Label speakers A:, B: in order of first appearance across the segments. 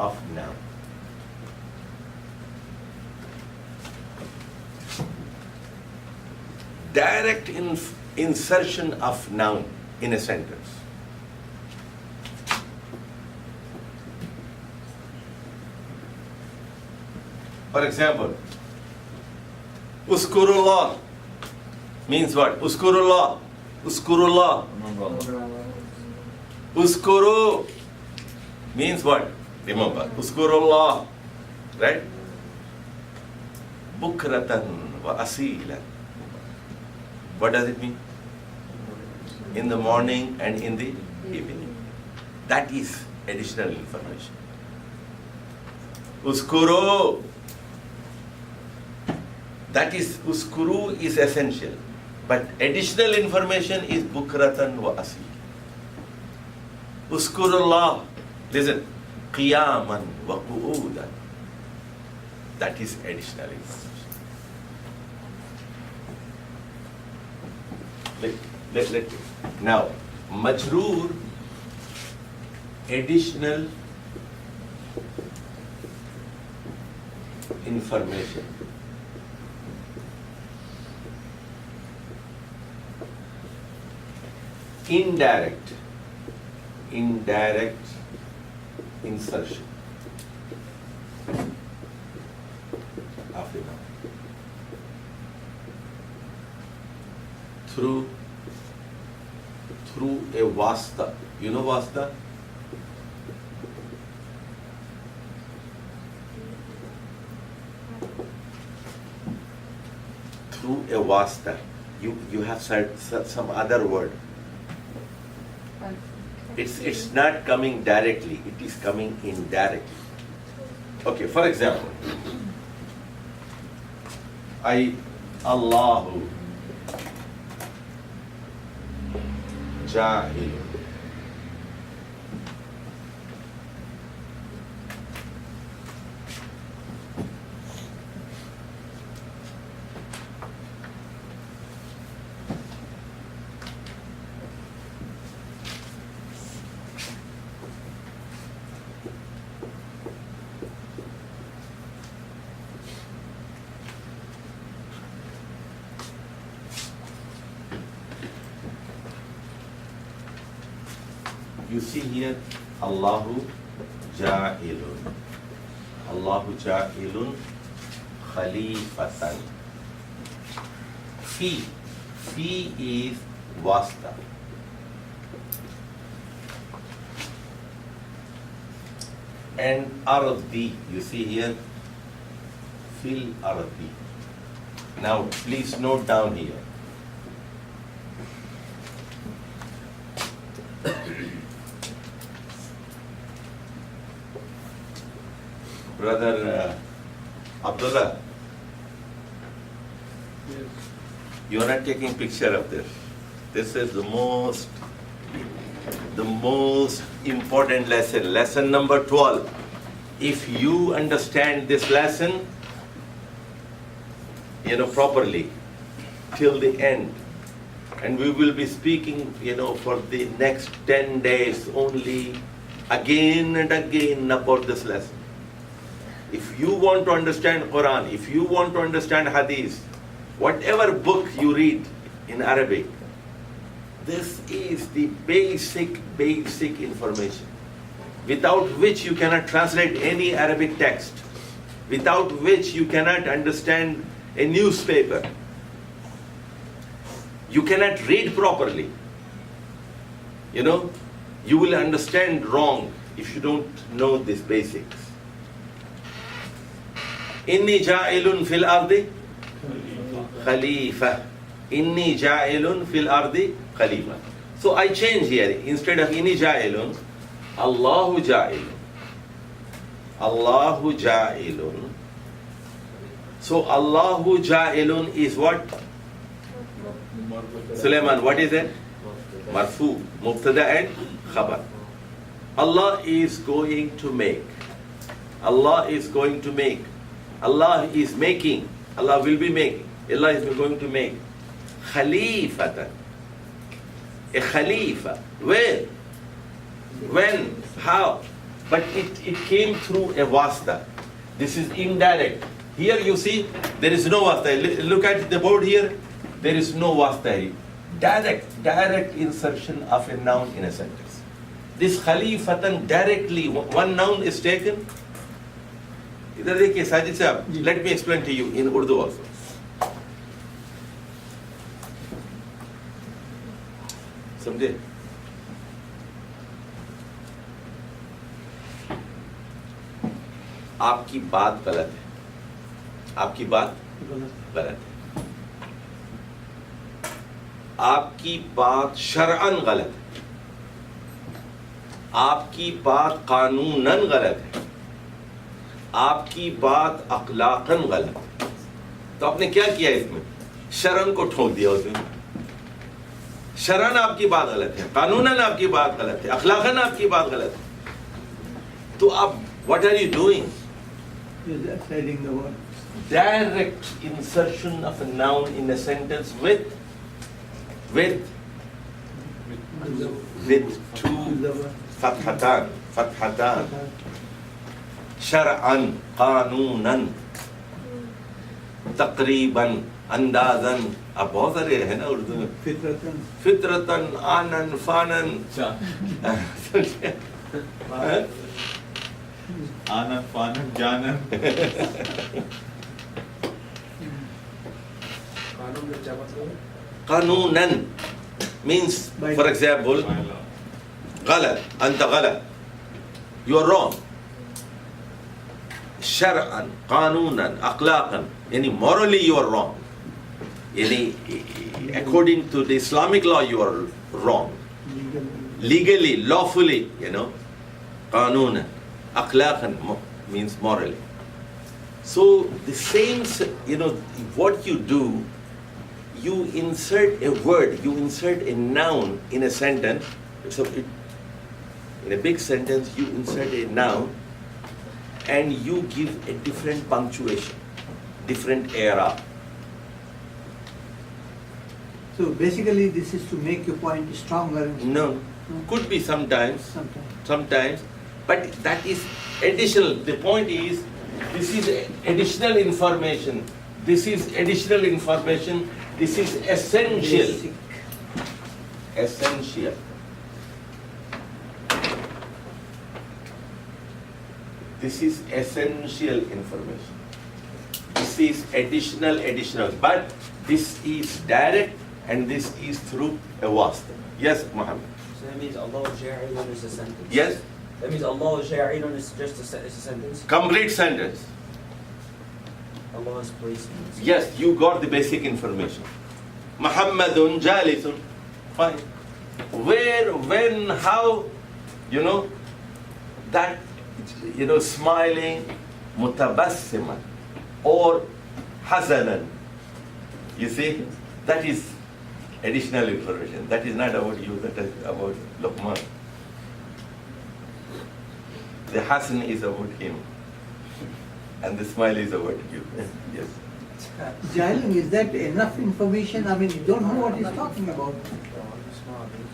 A: of noun. Direct insertion of noun in a sentence. For example, Uskurullah means what? Uskurullah. Uskurullah. Uskuru means what? Remember. Uskurullah. Right? Bukratan wa asilan. What does it mean? In the morning and in the evening. That is additional information. Uskuru. That is, uskuru is essential. But additional information is bukratan wa asil. Uskurullah. Listen. Qiyaman wa qu'udan. That is additional information. Now, majroor, additional information. Indirect insertion of the noun through a wasta. You know wasta? Through a wasta. You have said some other word. It's not coming directly, it is coming indirectly. Okay, for example, Allahu Jahil. You see here, Allahu Ja'ilun. Allahu Ja'ilun Khalifatan. Fi is wasta. And ardi, you see here, fil ardi. Now please note down here. Brother Abdullah, yes. You are not taking picture of this. This is the most important lesson. Lesson number 12. If you understand this lesson, properly till the end, and we will be speaking, for the next 10 days only, again and again about this lesson. If you want to understand Quran, if you want to understand Hadith, whatever book you read in Arabic, this is the basic information, without which you cannot translate any Arabic text, without which you cannot understand a newspaper. You cannot read properly. You will understand wrong if you don't know these basics. Inni ja'ilun fil ardi khalifa. Inni ja'ilun fil ardi khalifa. So I change here. Instead of inni ja'ilun, Allahu ja'ilun. Allahu ja'ilun. So Allahu ja'ilun is what? Sulaiman, what is it? Marfu, Mubtada and Khabar. Allah is going to make. Allah is going to make. Allah is making. Allah will be making. Allah is going to make. Khalifatan. A Khalifa. Where? When? How? but it came through a wasta. This is indirect. Here you see, there is no wasta. Look at the board here. There is no wasta. Direct insertion of a noun in a sentence. This khalifatan directly, one noun is taken. इधर देखिए साजिद साहब, let me explain to you in Urdu also. समझे? आपकी बात गलत है, आपकी बात गलत है, आपकी बात शरअन गलत है, आपकी बात कानूनन गलत है, आपकी बात अखलाकन गलत है। तो आपने क्या किया इसमें? शरअन को ठोक दिया उसमें। शरअन आपकी बात गलत है, कानूनन आपकी बात गलत है, अखलाकन आपकी बात गलत है। तो अब what are you doing?
B: Just adding the word.
A: Direct insertion of a noun in a sentence with two fathatan, shar'an, qanunan, taqriban, andazan. अब बहुत सारे है ना उर्दू में, फितरतन, आनन, फानन,
C: आनन फानन जानन।
A: कानूनन means, for example, गलत, अंत गलत, you are wrong. शरअन, कानूनन, अखलाकन, यानी morally you are wrong. यानी according to the Islamic law you are wrong. Legally, lawfully, you know, कानूनन, अखलाकन means morally. So the same, you know, what you do, you insert a word, you insert a noun in a sentence. So in a big sentence, you insert a noun and you give a different punctuation, different era.
B: So basically this is to make your point stronger.
A: No, could be sometimes, but that is additional. The point is, this is additional information. This is additional information. This is essential.
B: Basic.
A: Essential. This is essential information. This is additional. But this is direct and this is through a wasta. Yes, Muhammad.
D: So that means Allah Ja'ilun is a sentence?
A: Yes?
D: That means Allah Ja'ilun is just a sentence?
A: Complete sentence.
D: Allah's placement.
A: Yes, you got the basic information. Muhammadun jalisun. Fine. Where, when, how, you know, that, you know, smiling, mutabassiman, or hazanan. You see, that is additional information. That is not about you, that is about Luqman. The hasan is about him. And the smile is about you. Yes.
B: Jailing, is that enough information? I mean, you don't know what he's talking about.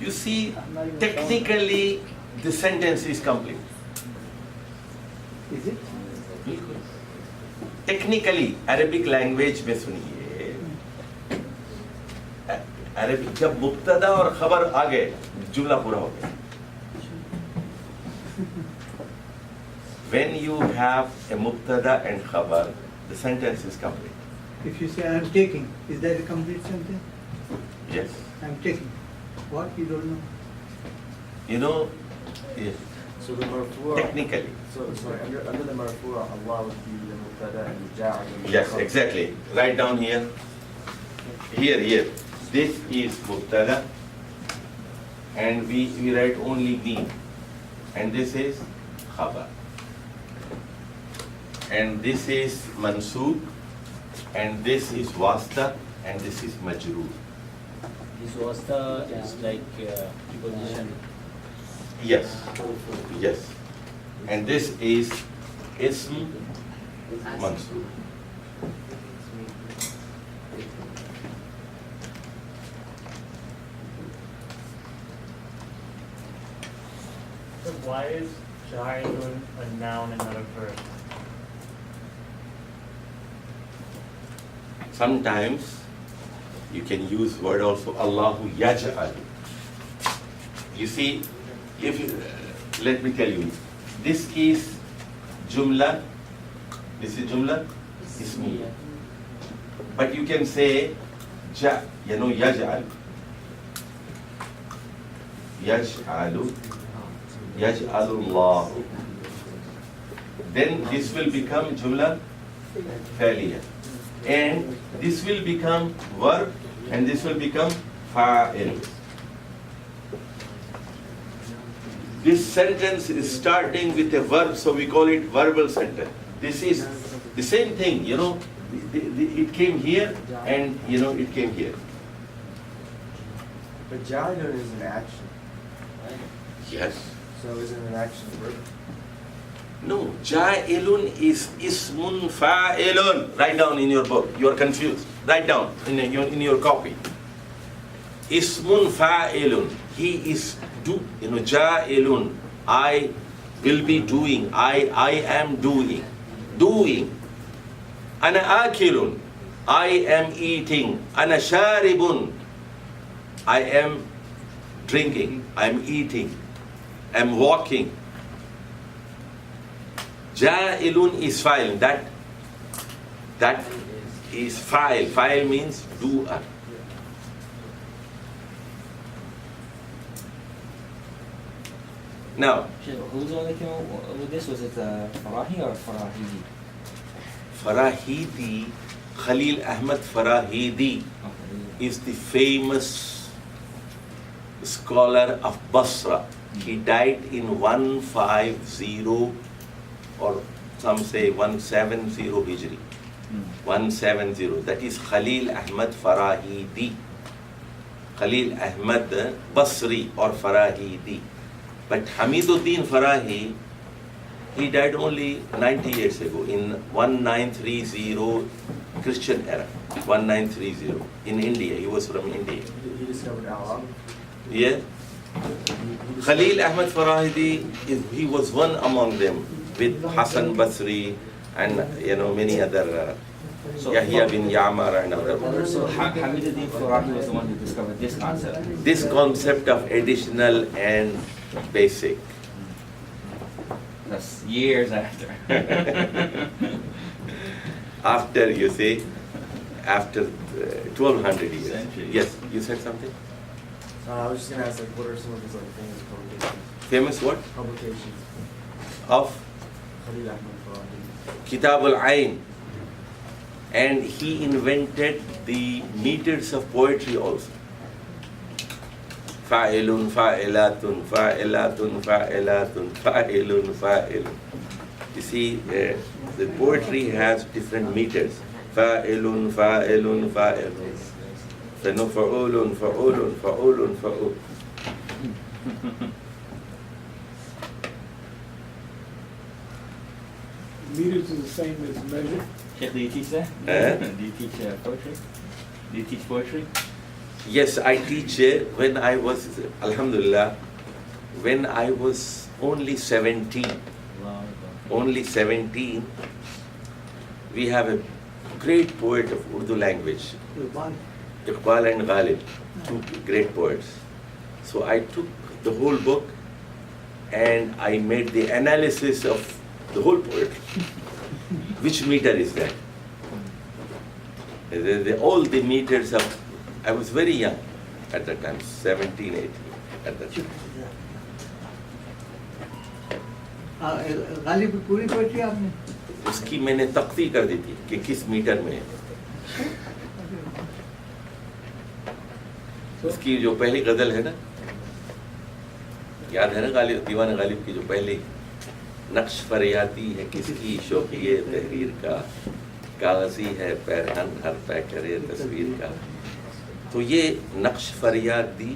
A: You see, technically, the sentence is complete.
B: Is it?
A: Technically, Arabic language में सुनिए, Arabic जब मुब्तदा और खबर आ गए, जुमला पूरा हो गया. When you have a mubtada and khabar, the sentence is complete.
B: If you say I am taking, is that a complete sentence?
A: Yes.
B: I am taking. What? You don't know.
A: You know, yes.
D: So the marfu'.
A: Technically.
D: So sorry, under the marfu', Allah would be the mubtada and the ja'il.
A: Yes, exactly. Write down here. Here. This is mubtada, and we write only me, and this is khabar. And this is mansoob, and this is wasta, and this is majroor.
E: This wasta is like preposition.
A: Yes. And this is ism mansoob.
F: So why is Ja'ilun, a noun and not a verb.
A: Sometimes you can use word also, Allahu yaj'al. You see, if you, let me tell you, this is jumla, this is jumla, ismiya. But you can say, yaj'al. Yaj'alu, yaj'alullahu. Then this will become jumla fa'liya. And this will become verb, and this will become fa'il. This sentence is starting with a verb, so we call it verbal sentence. This is the same thing, it came here and it came here.
D: But Ja'ilun is an action.
A: Yes.
D: So isn't an action a verb?
A: No, ja'ilun is ismun fa'ilun. Write down in your book. You are confused. Write down in your copy. Ismun fa'ilun. He is ja'ilun. I will be doing. I am doing. Doing. Ana akilun. I am eating. Ana sharibun. I am drinking. I am eating. I am walking. Ja'ilun is fa'il. That is fa'il. Fa'il means doer. Now,
E: Who's the one that came up with this? Was it Farahi or Farahidi?
A: Farahidi, Khalil Ahmad Farahidi is the famous scholar of Basra. He died in 150 or some say 170 Hijri. 170. That is Khalil Ahmad Farahidi. Khalil Ahmad Basri or Farahidi. But Hamiduddin Farahi, he died only 90 years ago in 1930 Christian era. 1930 in India. He was from India.
D: He discovered Allah.
A: Yeah. Khalil Ahmad Farahidi, he was one among them with Hassan Basri and many other Yahya bin Ya'mar and other ones.
E: So Hamiduddin Farahi was the one who discovered this concept.
A: This concept of additional and basic.
E: That's years after.
A: After, you say, after 1200 years.
C: Centuries.
A: Yes, you said something?
D: I was just gonna ask, what are some of his famous publications?
A: Famous what?
D: Publications.
A: Of
D: Khalil Ahmad Farahidi.
A: Kitab al-Ain. And he invented the meters of poetry also. Fa'ilun, fa'ilatun, fa'ilatun, fa'ilatun, fa'ilun, fa'ilun. You see, the poetry has different meters. Fa'ilun, fa'ilun, fa'ilun. Fa'ulun, fa'ulun, fa'ulun, fa'ul.
B: Meters is the same as measure.
E: Sheikh, do you teach that? Do you teach poetry? Do you teach poetry?
A: Yes, I teach when I was, Alhamdulillah, when I was only 17. Only 17, we have a great poet of Urdu language, Iqbal and Ghalib, two great poets. So I took the whole book and I made the analysis of the whole poetry. Which meter is that? All the meters of, I was very young at that time, 17, 18 at that time.
B: Ghalib की पूरी poetry आपने
A: उसकी मैंने तख्ती कर दी थी कि किस मीटर में है। उसकी जो पहली गजल है ना, याद है ना, गालिब, दीवान गालिब की जो पहली, नक्श फरियाती है किसकी शौक़िए तहरीर का, कागज़ी है पैरहन हर पै करे तस्वीर का। तो ये नक्श फरियादी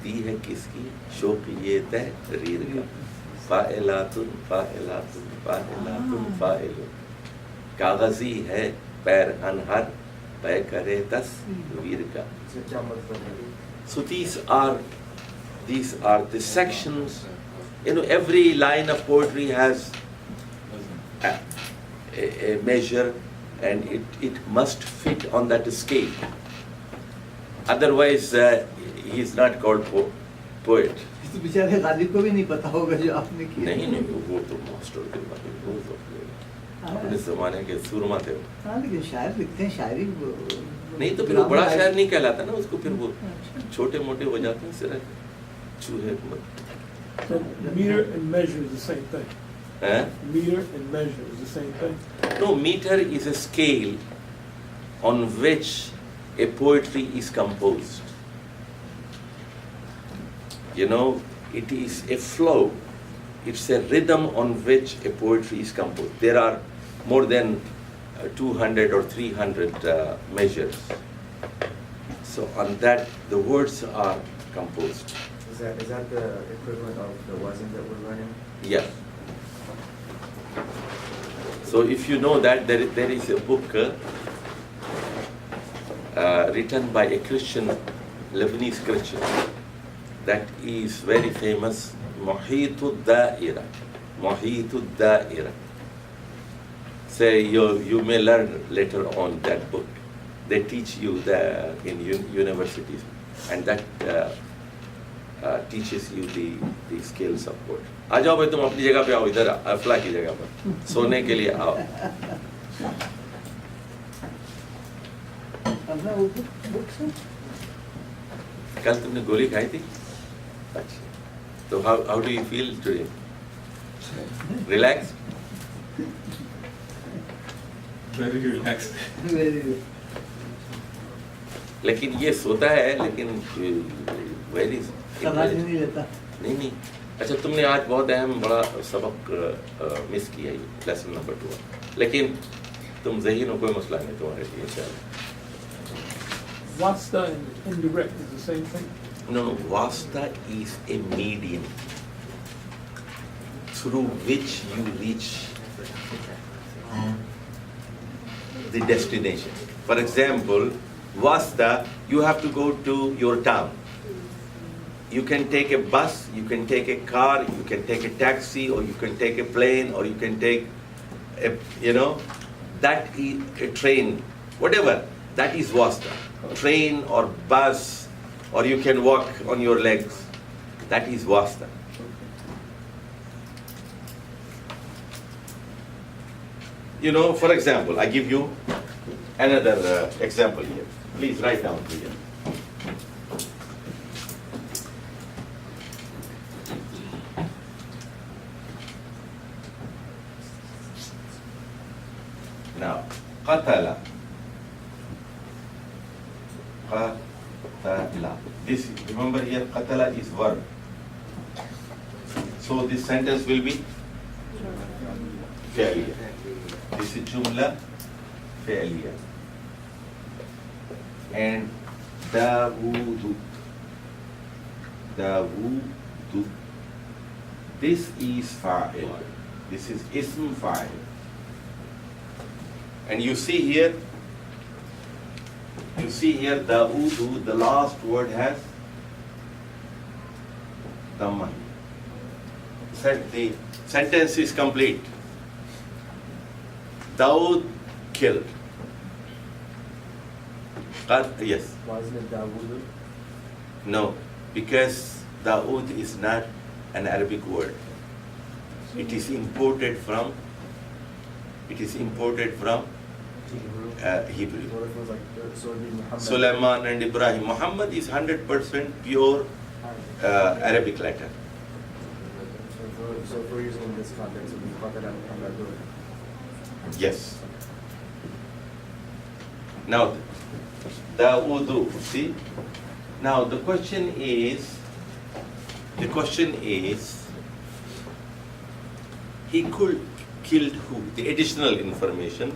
A: है किसकी शौक़िए तहरीर का। फ़ाइलातुन फ़ाइलातुन फ़ाइलातुन फ़ाइलुन, कागज़ी है पैरहन हर पै करे तस्वीर का। So these are the sections every line of poetry has a measure, and it must fit on that scale. Otherwise, he is not called poet.
B: इस बेचारे गाली को भी नहीं पता होगा जो आपने किया।
A: नहीं नहीं, वो तो मास्टर के बारे में वो अपने जमाने के सूरमा थे।
B: हाँ, लेकिन शायर लिखते हैं, शायरी
A: नहीं तो फिर वो बड़ा शायर नहीं कहलाता ना, उसको फिर वो छोटे मोटे हो जाते हैं, सिर्फ चूहे
G: So meter and measure is the same thing.
A: हैं?
G: Meter and measure is the same thing.
A: No, meter is a scale on which a poetry is composed. It is a flow, it's a rhythm on which a poetry is composed. There are more than 200 or 300 measures. So on that, the words are composed.
D: Is that the equivalent of the wazn that we're learning?
A: Yeah. So if you know that there is a book written by a Christian, Lebanese Christian, that is very famous, Muhitud Da'ira. Muhitud Da'ira. Say you may learn later on that book. They teach you in universities, and that teaches you the skills of poetry. आ जाओ भाई, तुम अपनी जगह पे आओ, इधर अफला की जगह पर सोने के लिए आओ.
B: अपना वो बुक से
A: कल तुमने गोली खाई थी? अच्छा. तो how do you feel today? Relaxed?
C: Very relaxed.
B: very good.
A: लेकिन ये सोता है, लेकिन वेरी
B: समाज नहीं लेता।
A: नहीं. अच्छा, तुमने आज बहुत अहम बड़ा सबक मिस किया, ये लेसन नंबर 2, लेकिन तुम ज़हीन हो, कोई मसला नहीं तुम्हारे लिए इंशाल्लाह.
G: Wasta and indirect is the same thing.
A: No, Vasta is a medium through which you reach the destination. For example, Vasta, you have to go to your town. You can take a bus, you can take a car, you can take a taxi, or you can take a plane, or you can take that is a train, whatever, that is Vasta. Train or bus, or you can walk on your legs, that is Vasta. For example, I give you another example here. Please write down here. Now, qatala. Qatala. This, remember here, qatala is verb. So this sentence will be fi'liya. This is jumla fi'liya. And Dawood. This is fa'il. This is ism fa'il. And you see here, Dawood, the last word has Dhamma. The sentence is complete. Dawood killed. Yes.
D: Wazn al-Dawood?
A: No, because Dawood is not an Arabic word. It is imported from Hebrew.
D: What if it was like, so it'd be Muhammad?
A: Sulaiman and Ibrahim. Muhammad is 100% pure Arabic letter.
D: So if we're using in this context, it would be Qatala Muhammadun.
A: Yes. Now, Dawood, see? Now the question is, he killed who? The additional information.